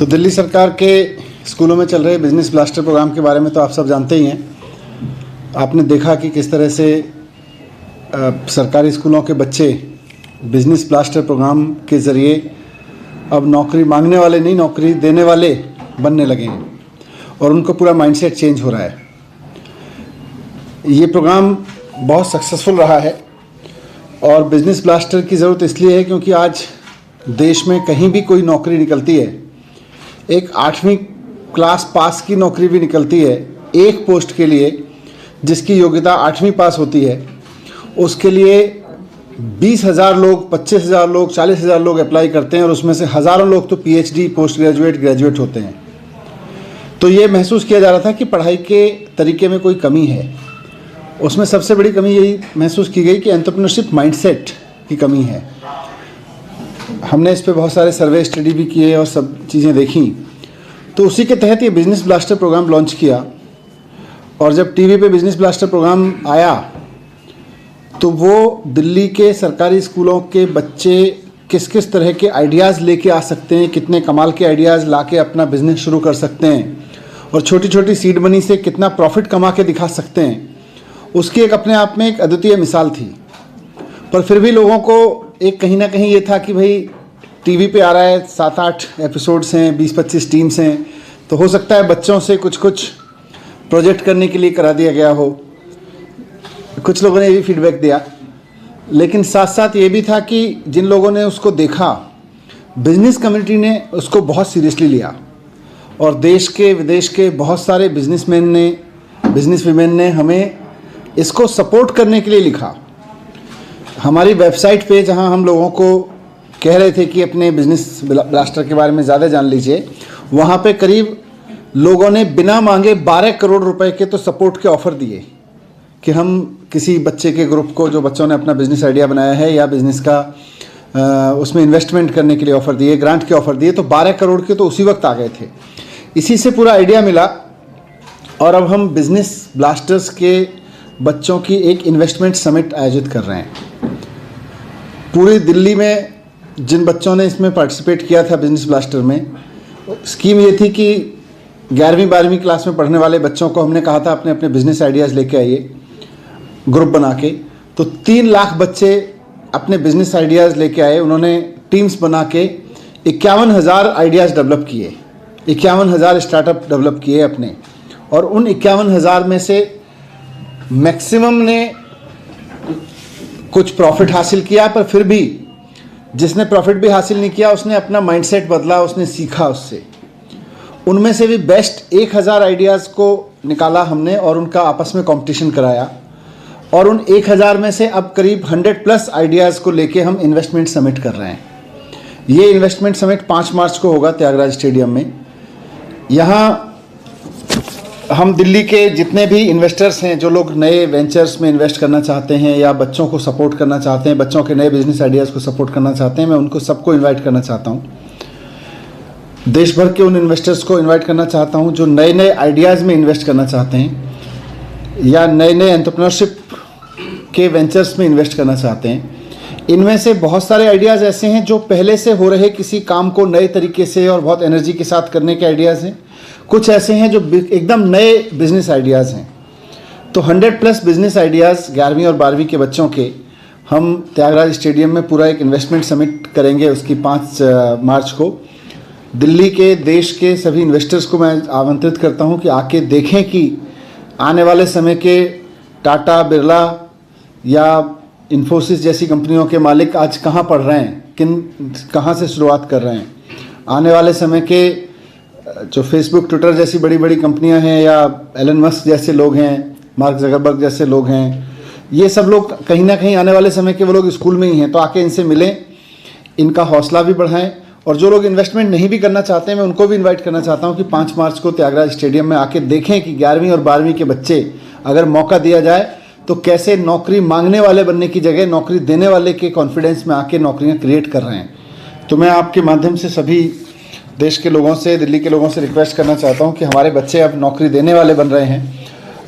दिल्ली सरकार के स्कूलों में चल रहे बिजनेस ब्लास्टर प्रोग्राम के बारे में तो आप सब जानते ही हैं। आपने देखा कि किस तरह से सरकारी स्कूलों के बच्चे बिजनेस ब्लास्टर प्रोग्राम के ज़रिए अब नौकरी मांगने वाले नहीं, नौकरी देने वाले बनने लगे हैं और उनको पूरा माइंडसेट चेंज हो रहा है। ये प्रोग्राम बहुत सक्सेसफुल रहा है और बिजनेस ब्लास्टर की ज़रूरत इसलिए है क्योंकि आज देश में कहीं भी कोई नौकरी निकलती है, एक 8वीं क्लास पास की नौकरी भी निकलती है एक पोस्ट के लिए जिसकी योग्यता 8वीं पास होती है, उसके लिए 20,000 लोग, 25,000 लोग, 40,000 लोग अप्लाई करते हैं और उसमें से हज़ारों लोग तो पीएचडी, पोस्ट ग्रेजुएट, ग्रेजुएट होते हैं। तो ये महसूस किया जा रहा था कि पढ़ाई के तरीके में कोई कमी है। उसमें सबसे बड़ी कमी यही महसूस की गई कि एंटरप्रेन्योरशिप माइंडसेट की कमी है। हमने इस पे बहुत सारे सर्वे स्टडी भी किए और सब चीज़ें देखी, तो उसी के तहत ये बिजनेस ब्लास्टर प्रोग्राम लॉन्च किया। और जब टीवी पे बिजनेस ब्लास्टर प्रोग्राम आया तो वो दिल्ली के सरकारी स्कूलों के बच्चे किस किस तरह के आइडियाज़ लेके आ सकते हैं, कितने कमाल के आइडियाज़ लाके अपना बिजनेस शुरू कर सकते हैं और छोटी छोटी सीड मनी से कितना प्रॉफिट कमा के दिखा सकते हैं, उसकी एक अपने आप में एक अद्वितीय मिसाल थी। पर फिर भी लोगों को एक कहीं ना कहीं ये था कि भाई टीवी पे आ रहा है, 7-8 एपिसोड्स हैं, 20-25 टीम्स हैं, तो हो सकता है बच्चों से कुछ प्रोजेक्ट करने के लिए करा दिया गया हो। कुछ लोगों ने ये भी फीडबैक दिया, लेकिन साथ साथ ये भी था कि जिन लोगों ने उसको देखा, बिजनेस कम्युनिटी ने उसको बहुत सीरियसली लिया और देश के विदेश के बहुत सारे बिजनेसमैन ने, बिजनेस वीमेन ने हमें इसको सपोर्ट करने के लिए लिखा। हमारी वेबसाइट पे जहां हम लोगों को कह रहे थे कि अपने बिजनेस ब्लास्टर के बारे में ज़्यादा जान लीजिए, वहाँ पे करीब लोगों ने बिना मांगे 12 करोड़ रुपए के तो सपोर्ट के ऑफ़र दिए कि हम किसी बच्चे के ग्रुप को, जो बच्चों ने अपना बिजनेस आइडिया बनाया है या बिजनेस का उसमें इन्वेस्टमेंट करने के लिए ऑफ़र दिए, ग्रांट के ऑफ़र दिए, तो 12 करोड़ के तो उसी वक्त आ गए थे। इसी से पूरा आइडिया मिला और अब हम बिजनेस ब्लास्टर्स के बच्चों की एक इन्वेस्टमेंट समिट आयोजित कर रहे हैं। पूरी दिल्ली में जिन बच्चों ने इसमें पार्टिसिपेट किया था बिजनेस ब्लास्टर में, स्कीम ये थी कि 11वीं-12वीं क्लास में पढ़ने वाले बच्चों को हमने कहा था अपने अपने बिजनेस आइडियाज़ लेके आइए ग्रुप बना के। तो 3 लाख बच्चे अपने बिजनेस आइडियाज़ लेके आए। उन्होंने टीम्स बना के 51,000 आइडियाज़ डेवलप किए, 51,000 स्टार्टअप डेवलप किए अपने, और उन 51,000 में से मैक्सिमम ने कुछ प्रॉफिट हासिल किया, पर फिर भी जिसने प्रॉफिट भी हासिल नहीं किया उसने अपना माइंडसेट बदला, उसने सीखा उससे। उनमें से भी बेस्ट 1,000 आइडियाज़ को निकाला हमने और उनका आपस में कंपटीशन कराया और उन 1,000 में से अब करीब 100+ आइडियाज़ को लेके हम इन्वेस्टमेंट समिट कर रहे हैं। ये इन्वेस्टमेंट समिट 5 मार्च को होगा त्यागराज स्टेडियम में। यहाँ हम दिल्ली के जितने भी इन्वेस्टर्स हैं, जो लोग नए वेंचर्स में इन्वेस्ट करना चाहते हैं या बच्चों को सपोर्ट करना चाहते हैं, बच्चों के नए बिजनेस आइडियाज़ को सपोर्ट करना चाहते हैं, मैं उनको सबको इनवाइट करना चाहता हूँ। देश भर के उन इन्वेस्टर्स को इनवाइट करना चाहता हूँ जो नए नए आइडियाज़ में इन्वेस्ट करना चाहते हैं या नए नए एंटरप्रेन्योरशिप के वेंचर्स में इन्वेस्ट करना चाहते हैं। इनमें से बहुत सारे आइडियाज़ ऐसे हैं जो पहले से हो रहे किसी काम को नए तरीके से और बहुत एनर्जी के साथ करने के आइडियाज़ हैं। कुछ ऐसे हैं जो एकदम नए बिजनेस आइडियाज़ हैं। तो 100+ बिजनेस आइडियाज़ 11वीं और 12वीं के बच्चों के हम त्यागराज स्टेडियम में पूरा एक इन्वेस्टमेंट समिट करेंगे। उसकी 5 मार्च को दिल्ली के, देश के सभी इन्वेस्टर्स को मैं आमंत्रित करता हूं कि आके देखें कि आने वाले समय के टाटा, बिरला या इन्फोसिस जैसी कंपनियों के मालिक आज कहाँ पढ़ रहे हैं, कहाँ से शुरुआत कर रहे हैं। आने वाले समय के जो फेसबुक, ट्विटर जैसी बड़ी बड़ी कंपनियां हैं या एलन मस्क जैसे लोग हैं, मार्क ज़करबर्ग जैसे लोग हैं, ये सब लोग कहीं ना कहीं आने वाले समय के वो लोग स्कूल में ही हैं। तो आके इनसे मिलें, इनका हौसला भी बढ़ाएं। और जो लोग इन्वेस्टमेंट नहीं भी करना चाहते हैं, मैं उनको भी इनवाइट करना चाहता हूं कि 5 मार्च को त्यागराज स्टेडियम में आके देखें कि 11वीं और 12वीं के बच्चे अगर मौका दिया जाए तो कैसे नौकरी मांगने वाले बनने की जगह नौकरी देने वाले के कॉन्फिडेंस में आके नौकरियां क्रिएट कर रहे हैं। तो मैं आपके माध्यम से सभी देश के लोगों से, दिल्ली के लोगों से रिक्वेस्ट करना चाहता हूं कि हमारे बच्चे अब नौकरी देने वाले बन रहे हैं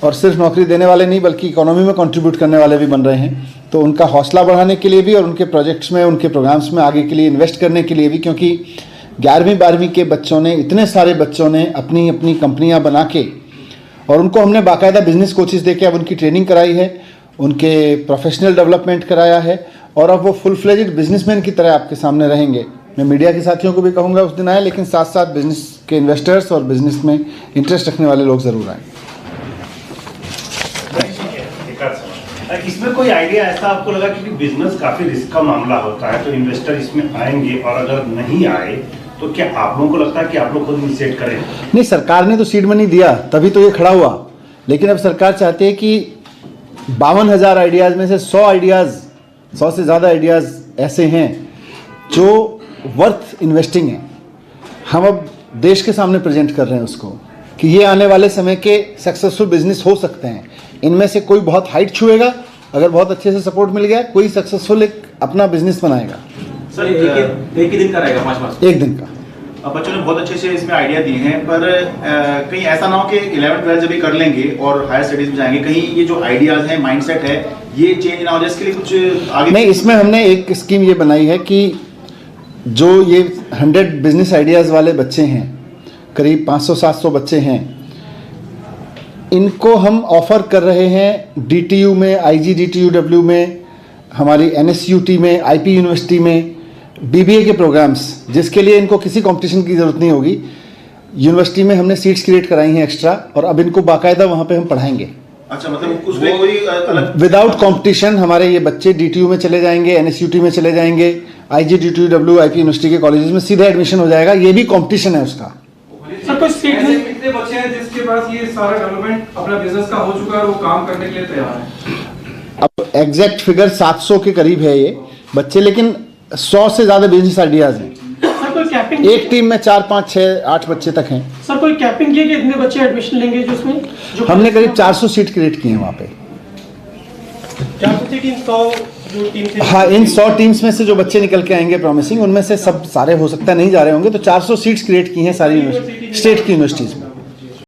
और सिर्फ नौकरी देने वाले नहीं बल्कि इकोनॉमी में कंट्रीब्यूट करने वाले भी बन रहे हैं। तो उनका हौसला बढ़ाने के लिए भी और उनके प्रोजेक्ट्स में, उनके प्रोग्राम्स में आगे के लिए इन्वेस्ट करने के लिए भी, क्योंकि 11वीं 12वीं के बच्चों ने, इतने सारे बच्चों ने अपनी अपनी कंपनियां बना के, और उनको हमने बाकायदा बिजनेस कोचिज देके अब उनकी ट्रेनिंग कराई है, उनके प्रोफेशनल डेवलपमेंट कराया है, और अब वो फुल फ्लेज्ड बिजनेसमैन की तरह आपके सामने रहेंगे। मैं मीडिया के साथियों को भी कहूँगा उस दिन आए, लेकिन साथ साथ बिजनेस के इन्वेस्टर्स और बिजनेस में इंटरेस्ट रखने वाले लोग ज़रूर आएँ। इसमें कोई आइडिया ऐसा आपको लगा कि बिजनेस काफी रिस्क का मामला होता है, तो इन्वेस्टर इसमें आएंगे, और अगर नहीं आए तो क्या आप लोगों को लगता है कि आप लोग खुद इनिशिएट करें? नहीं, सरकार ने तो सीड मनी दिया तभी तो ये खड़ा हुआ, लेकिन अब सरकार चाहती है कि 52,000 आइडियाज़ में से 100 आइडियाज़, 100 से ज़्यादा आइडियाज़ ऐसे हैं जो वर्थ इन्वेस्टिंग हैं। हम अब देश के सामने प्रेजेंट कर रहे हैं उसको कि ये आने वाले समय के सक्सेसफुल बिजनेस हो सकते हैं। इनमें से कोई बहुत हाइट छुएगा, अगर बहुत अच्छे से सपोर्ट मिल गया, कोई सक्सेसफुल एक अपना बिजनेस बनाएगा। सर एक ही दिन का रहेगा 5 मार्च? एक दिन का। अब बच्चों ने बहुत अच्छे से इसमें आइडिया दिए हैं, पर कहीं ऐसा ना हो कि 11th-12th जब भी कर लेंगे और हायर स्टडीज में जाएंगे, कहीं ये जो आइडियाज हैं, माइंडसेट है, ये चेंज ना हो जाए, इसके लिए कुछ आगे? नहीं, इसमें हमने एक स्कीम ये बनाई है कि जो ये 100 बिजनेस आइडियाज़ वाले बच्चे हैं, करीब 500-700 बच्चे हैं, इनको हम ऑफ़र कर रहे हैं DTU में, IGDTUW में, हमारी NSUT में, IP यूनिवर्सिटी में BBA के प्रोग्राम्स, जिसके लिए इनको किसी कंपटीशन की ज़रूरत नहीं होगी। यूनिवर्सिटी में हमने सीट्स क्रिएट कराई हैं एक्स्ट्रा, और अब इनको बाकायदा वहाँ पे हम पढ़ाएंगे। अच्छा, मतलब उसमें कोई अलग विदाउट कंपटीशन हमारे ये बच्चे DTU में चले जाएंगे, NSUT में चले जाएंगे, IGDTUW, IP यूनिवर्सिटी के कॉलेजेस में सीधा एडमिशन हो जाएगा। ये भी कंपटीशन है उसका। सर कुछ कितने बच्चे हैं जिसके पास ये सारा डेवलपमेंट अपना बिजनेस का हो चुका है, वो काम करने के लिए तैयार है? अब एग्जैक्ट फिगर 700 के करीब है ये बच्चे, लेकिन 100 से ज़्यादा बिजनेस आइडियाज़ हैं। सर कोई कैपिंग? एक टीम में 4, 5, 6, 8 बच्चे तक हैं। सर कोई कैपिंग की है कि इतने बच्चे एडमिशन लेंगे जो उसमें? हमने करीब 400 सीट क्रिएट की हैं वहाँ पे। 400 टीम, 100 जो टीम से? हाँ, इन 100 टीम्स में से जो बच्चे निकल के आएंगे प्रॉमिसिंग, उनमें से सब सारे हो सकता है नहीं जा रहे होंगे, तो 400 सीट्स क्रिएट की हैं सारी स्टेट की यूनिवर्सिटीज़ में।